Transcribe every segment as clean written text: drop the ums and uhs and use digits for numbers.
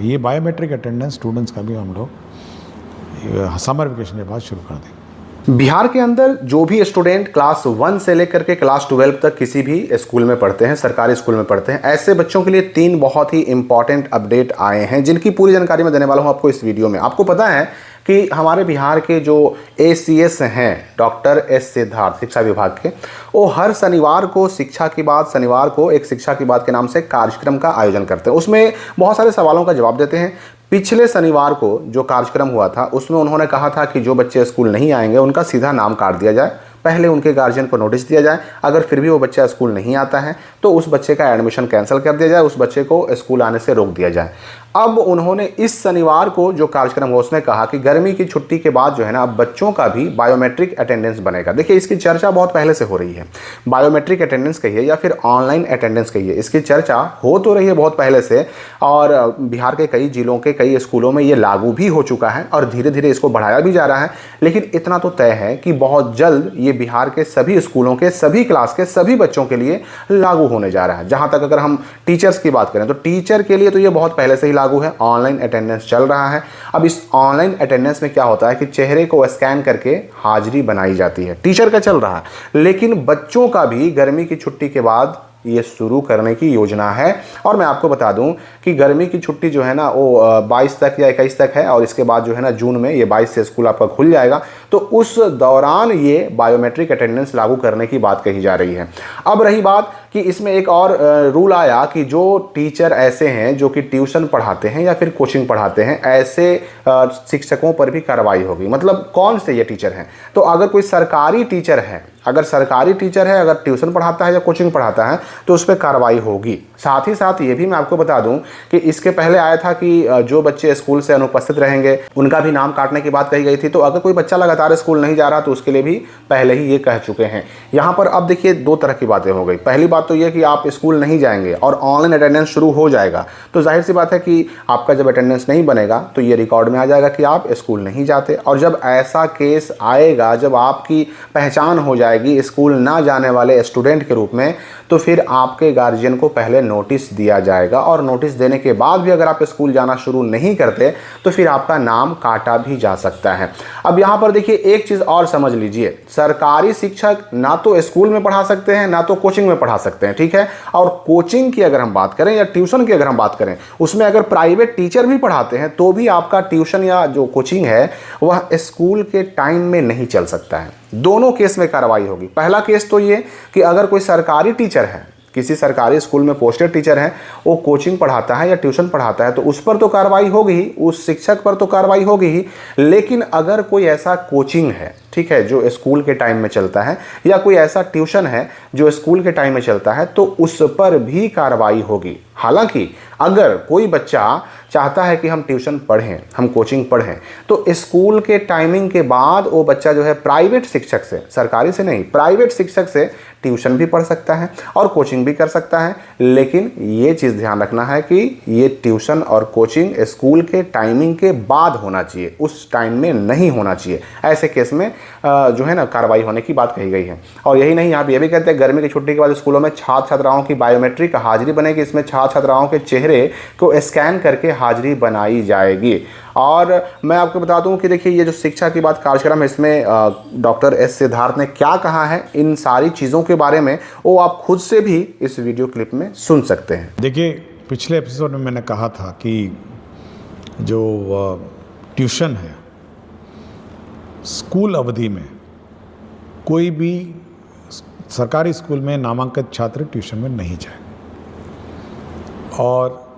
ये biometric attendance students का भी हम लोग समर वेकेशन के बाद शुरू कर देंगे। बिहार के अंदर जो भी स्टूडेंट क्लास 1 से लेकर के क्लास 12 तक किसी भी स्कूल में पढ़ते हैं, सरकारी स्कूल में पढ़ते हैं, ऐसे बच्चों के लिए 3 बहुत ही इंपॉर्टेंट अपडेट आए हैं, जिनकी पूरी जानकारी मैं देने वाला हूं आपको इस वीडियो में। आपको पता है कि हमारे बिहार के जो ACS हैं, डॉक्टर एस सिद्धार्थ, शिक्षा विभाग के, वो हर शनिवार को शिक्षा की बात, शनिवार को एक शिक्षा की बात के नाम से कार्यक्रम का आयोजन करते हैं। उसमें बहुत सारे सवालों का जवाब देते हैं। पिछले शनिवार को जो कार्यक्रम हुआ था उसमें उन्होंने कहा था कि जो बच्चे स्कूल नहीं आएंगे उनका सीधा नाम काट दिया जाए, पहले उनके गार्जियन को नोटिस दिया जाए, अगर फिर भी वो बच्चा स्कूल नहीं आता है तो उस बच्चे का एडमिशन कैंसिल कर दिया जाए, उस बच्चे को स्कूल आने से रोक दिया जाए। अब उन्होंने इस शनिवार को जो कार्यक्रम हुआ उसमें कहा कि गर्मी की छुट्टी के बाद जो है ना, अब बच्चों का भी बायोमेट्रिक अटेंडेंस बनेगा। देखिए, इसकी चर्चा बहुत पहले से हो रही है। बायोमेट्रिक अटेंडेंस कहिए या फिर ऑनलाइन अटेंडेंस कहिए, इसकी चर्चा हो तो रही है बहुत पहले से, और बिहार के कई जिलों के कई स्कूलों में ये लागू भी हो चुका है और धीरे धीरे इसको बढ़ाया भी जा रहा है। लेकिन इतना तो तय है कि बहुत जल्द ये बिहार के सभी स्कूलों के सभी क्लास के सभी बच्चों के लिए लागू होने जा रहा है। जहां तक अगर हम टीचर्स की बात करें तो टीचर के लिए तो ये बहुत पहले से ही लागू है, ऑनलाइन अटेंडेंस चल रहा है। अब इस ऑनलाइन अटेंडेंस में क्या होता है कि चेहरे को स्कैन करके हाजिरी बनाई जाती है, टीचर का चल रहा है। लेकिन बच्चों का भी गर्मी की छुट्टी के बाद ये शुरू करने की योजना है। और मैं आपको बता दूं कि गर्मी की छुट्टी जो है ना वो 22 तक या 21 तक है, और इसके बाद जो है ना जून में ये 22 से स्कूल आपका खुल जाएगा। तो उस दौरान ये बायोमेट्रिक अटेंडेंस लागू करने की बात कही जा रही है। अब रही बात कि इसमें एक और रूल आया कि जो टीचर ऐसे हैं जो कि ट्यूशन पढ़ाते हैं या फिर कोचिंग पढ़ाते हैं, ऐसे शिक्षकों पर भी कार्रवाई होगी। मतलब कौन से ये टीचर हैं? तो अगर कोई सरकारी टीचर है, अगर ट्यूशन पढ़ाता है या कोचिंग पढ़ाता है तो उस पर कार्रवाई होगी। साथ ही साथ ये भी मैं आपको बता दूं कि इसके पहले आया था कि जो बच्चे स्कूल से अनुपस्थित रहेंगे उनका भी नाम काटने की बात कही गई थी। तो अगर कोई बच्चा लगातार स्कूल नहीं जा रहा तो उसके लिए भी पहले ही ये कह चुके हैं। यहाँ पर अब देखिए 2 तरह की बातें हो गई। पहली बात तो ये कि आप स्कूल नहीं जाएंगे और ऑनलाइन अटेंडेंस शुरू हो जाएगा, तो जाहिर सी बात है कि आपका जब अटेंडेंस नहीं बनेगा तो ये रिकॉर्ड में आ जाएगा कि आप स्कूल नहीं जाते। और जब ऐसा केस आएगा, जब आपकी पहचान हो जाएगी स्कूल ना जाने वाले स्टूडेंट के रूप में, तो फिर आपके गार्जियन को पहले नोटिस दिया जाएगा, और नोटिस देने के बाद भी अगर आप स्कूल जाना शुरू नहीं करते तो फिर आपका नाम काटा भी जा सकता है। अब यहाँ पर देखिए एक चीज़ और समझ लीजिए, सरकारी शिक्षक ना तो स्कूल में पढ़ा सकते हैं ना तो कोचिंग में पढ़ा सकते हैं, ठीक है। और कोचिंग की अगर हम बात करें या ट्यूशन की अगर हम बात करें, उसमें अगर प्राइवेट टीचर भी पढ़ाते हैं तो भी आपका ट्यूशन या जो कोचिंग है वह स्कूल के टाइम में नहीं चल सकता है। दोनों केस में कार्रवाई होगी। पहला केस तो ये कि अगर कोई सरकारी टीचर है, किसी सरकारी स्कूल में पोस्टेड टीचर है, वो कोचिंग पढ़ाता है या ट्यूशन पढ़ाता है तो उस पर तो कार्रवाई होगी ही, उस शिक्षक पर तो कार्रवाई होगी ही। लेकिन अगर कोई ऐसा कोचिंग है, ठीक है, जो स्कूल के टाइम में चलता है, या कोई ऐसा ट्यूशन है जो स्कूल के टाइम में चलता है, तो उस पर भी कार्रवाई होगी। हालांकि अगर कोई बच्चा चाहता है कि हम ट्यूशन पढ़ें, हम कोचिंग पढ़ें, तो स्कूल के टाइमिंग के बाद वो बच्चा जो है प्राइवेट शिक्षक से, सरकारी से नहीं, प्राइवेट शिक्षक से ट्यूशन भी पढ़ सकता है और कोचिंग भी कर सकता है। लेकिन ये चीज़ ध्यान रखना है कि ये ट्यूशन और कोचिंग स्कूल के टाइमिंग के बाद होना चाहिए, उस टाइम में नहीं होना चाहिए। ऐसे केस में जो है ना कार्रवाई होने की बात कही गई है। और यही नहीं, यहाँ ये भी कहते हैं गर्मी की छुट्टी के बाद स्कूलों में छात्र छात्राओं की बायोमेट्रिक हाजिरी बनेगी। इसमें छात्र छात्राओं के चेहरे को स्कैन करके हाजिरी बनाई जाएगी। और मैं आपको बता दूं कि देखिए ये जो शिक्षा की बात कार्यक्रम है, इसमें डॉक्टर एस सिद्धार्थ ने क्या कहा है इन सारी चीज़ों के बारे में, वो आप खुद से भी इस वीडियो क्लिप में सुन सकते हैं। देखिए, पिछले एपिसोड में मैंने कहा था कि जो ट्यूशन है, स्कूल अवधि में कोई भी सरकारी स्कूल में नामांकित छात्र ट्यूशन में नहीं जाए, और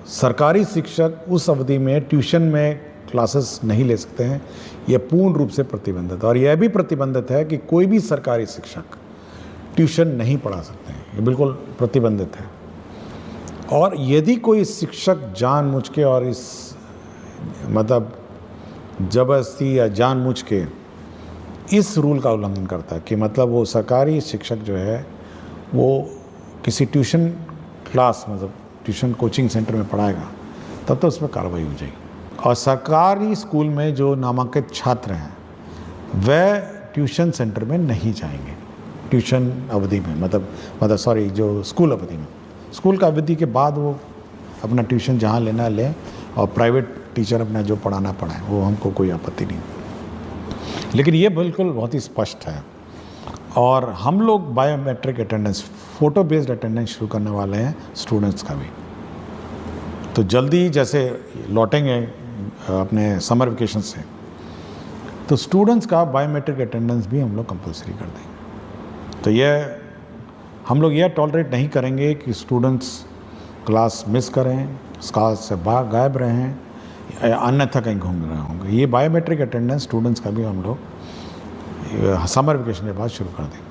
सरकारी शिक्षक उस अवधि में ट्यूशन में क्लासेस नहीं ले सकते हैं। यह पूर्ण रूप से प्रतिबंधित, और यह भी प्रतिबंधित है कि कोई भी सरकारी शिक्षक ट्यूशन नहीं पढ़ा सकते हैं, ये बिल्कुल प्रतिबंधित है। और यदि कोई शिक्षक जानबूझ के और इस मतलब ज़बरदस्ती या जानबूझ के इस रूल का उल्लंघन करता है कि मतलब वो सरकारी शिक्षक जो है वो किसी ट्यूशन क्लास मतलब ट्यूशन कोचिंग सेंटर में पढ़ाएगा, तब तो उसमें कार्रवाई हो जाएगी। और सरकारी स्कूल में जो नामांकित छात्र हैं वह ट्यूशन सेंटर में नहीं जाएंगे ट्यूशन अवधि में, मतलब सॉरी, जो स्कूल अवधि में, स्कूल का अवधि के बाद वो अपना ट्यूशन जहाँ लेना लें और प्राइवेट टीचर अपना जो पढ़ाना पढ़ाएं, वो हमको कोई आपत्ति नहीं। लेकिन ये बिल्कुल बहुत ही स्पष्ट है। और हम लोग biometric attendance, photo based attendance शुरू करने वाले हैं स्टूडेंट्स का भी। तो जल्दी जैसे लौटेंगे अपने समर वेकेशन से, तो स्टूडेंट्स का बायोमेट्रिक अटेंडेंस भी हम लोग कंपलसरी कर देंगे। तो ये हम लोग यह टॉलरेट नहीं करेंगे कि स्टूडेंट्स क्लास मिस करें, क्लास से बाहर गायब रहें, अन्यथा कहीं घूम रहे होंगे। ये बायोमेट्रिक अटेंडेंस स्टूडेंट्स का भी हम लोग समर वेकेशन के बाद शुरू कर देंगे।